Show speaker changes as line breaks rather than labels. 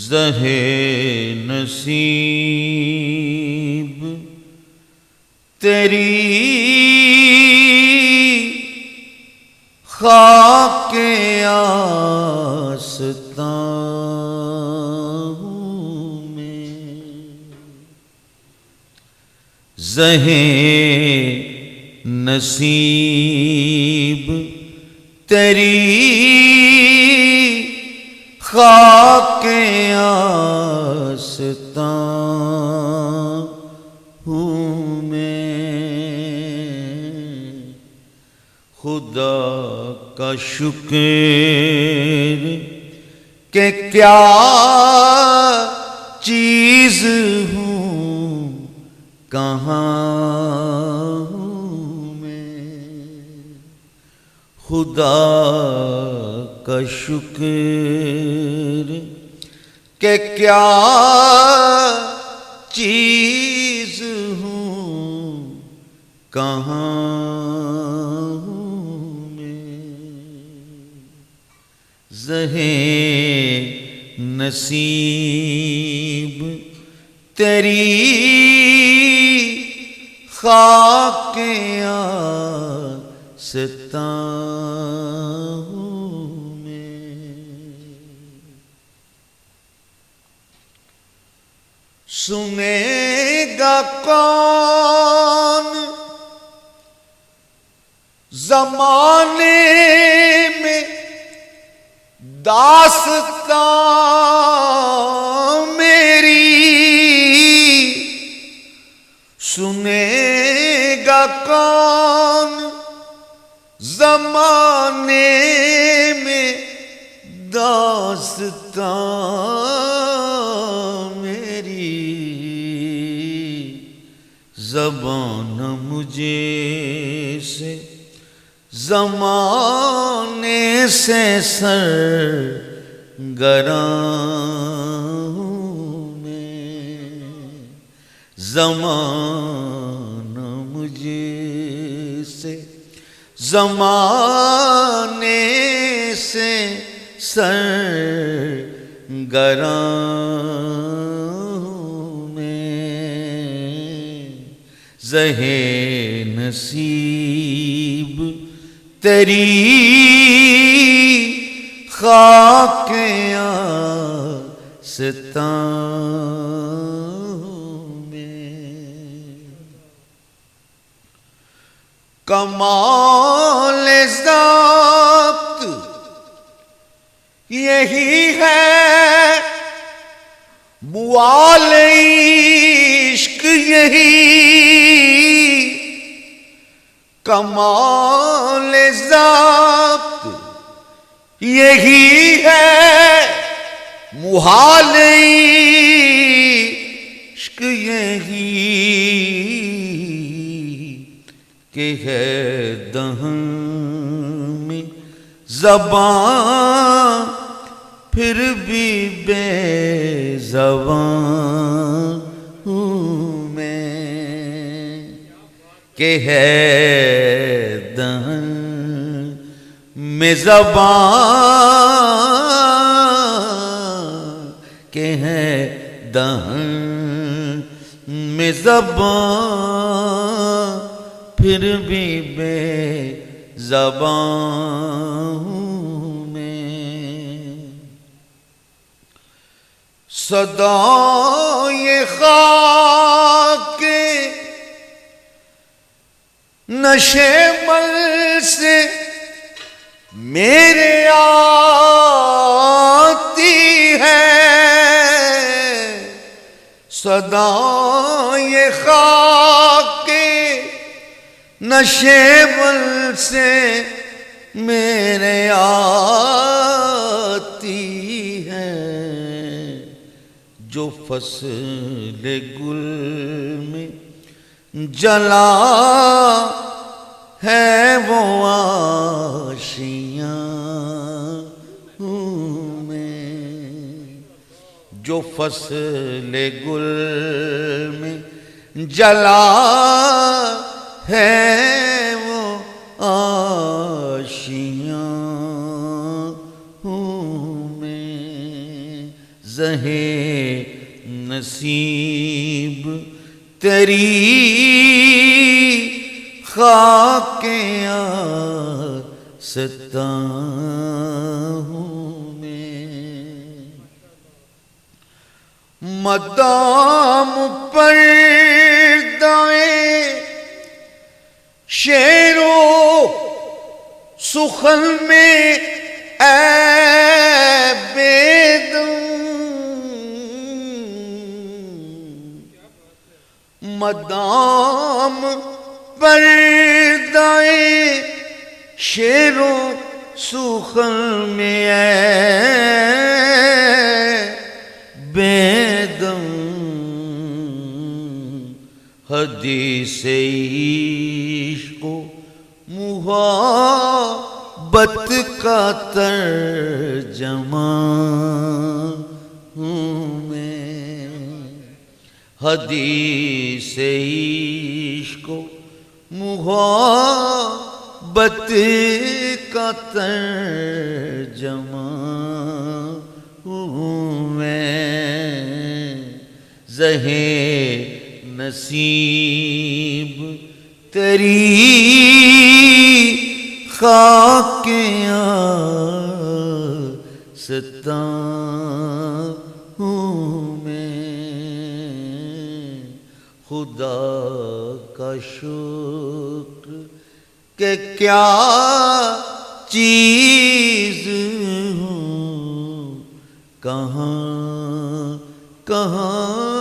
زہے نصیب تیری خاک آستاں میں زہے نصیب تیری خاک آستاں ہوں میں خدا کا شکر کہ کیا چیز ہوں کہاں ہوں میں خدا کا شکر کہ کیا چیز ہوں کہاں ہوں میں زہے نصیب تیری خاک آستاں سنے گا کون زمانے میں داستان میری سنے گا کون زمانے میں داستان میری زبان مجھے سے زمانے سے سرگراں ہوں میں زمانہ مجھے سے زمانے سے سرگراں زہے نصیب تیری خاک آستاں میں کمال ذات یہی ہے موال عشق یہی کمال ذات یہی ہے محال عشق یہی کہ ہے دہن میں زبان پھر بھی بے زبان ہوں میں کہ ہے دہن میں زبان کہ ہے دہن میں زبان پھر بھی بے زبان ہوں میں صدائے خاک نشے مل سے میرے آتی ہے صدائے خاک نشے مل سے میرے آتی ہے جو فصل گل میں جلا ہے وہ آشیاں ہوں میں جو فصل گل میں جلا ہے وہ آشیاں ہوں میں زہے نصیب تیری خاک آستاں ہوں میں، مدام پردائے شعر و سخن میں اے بیدم، مدام پردائے شعر و سخن میں اے بیدم، حدیث عشق و محبت کا ترجمہ ہوں میں، حدیث عشق و محبت کا ترجمہ ہوں میں، زہے نصیب تیری خاک آستاں ہوں میں، خدا کا شکر کہ کیا چیز ہوں، کہاں کہاں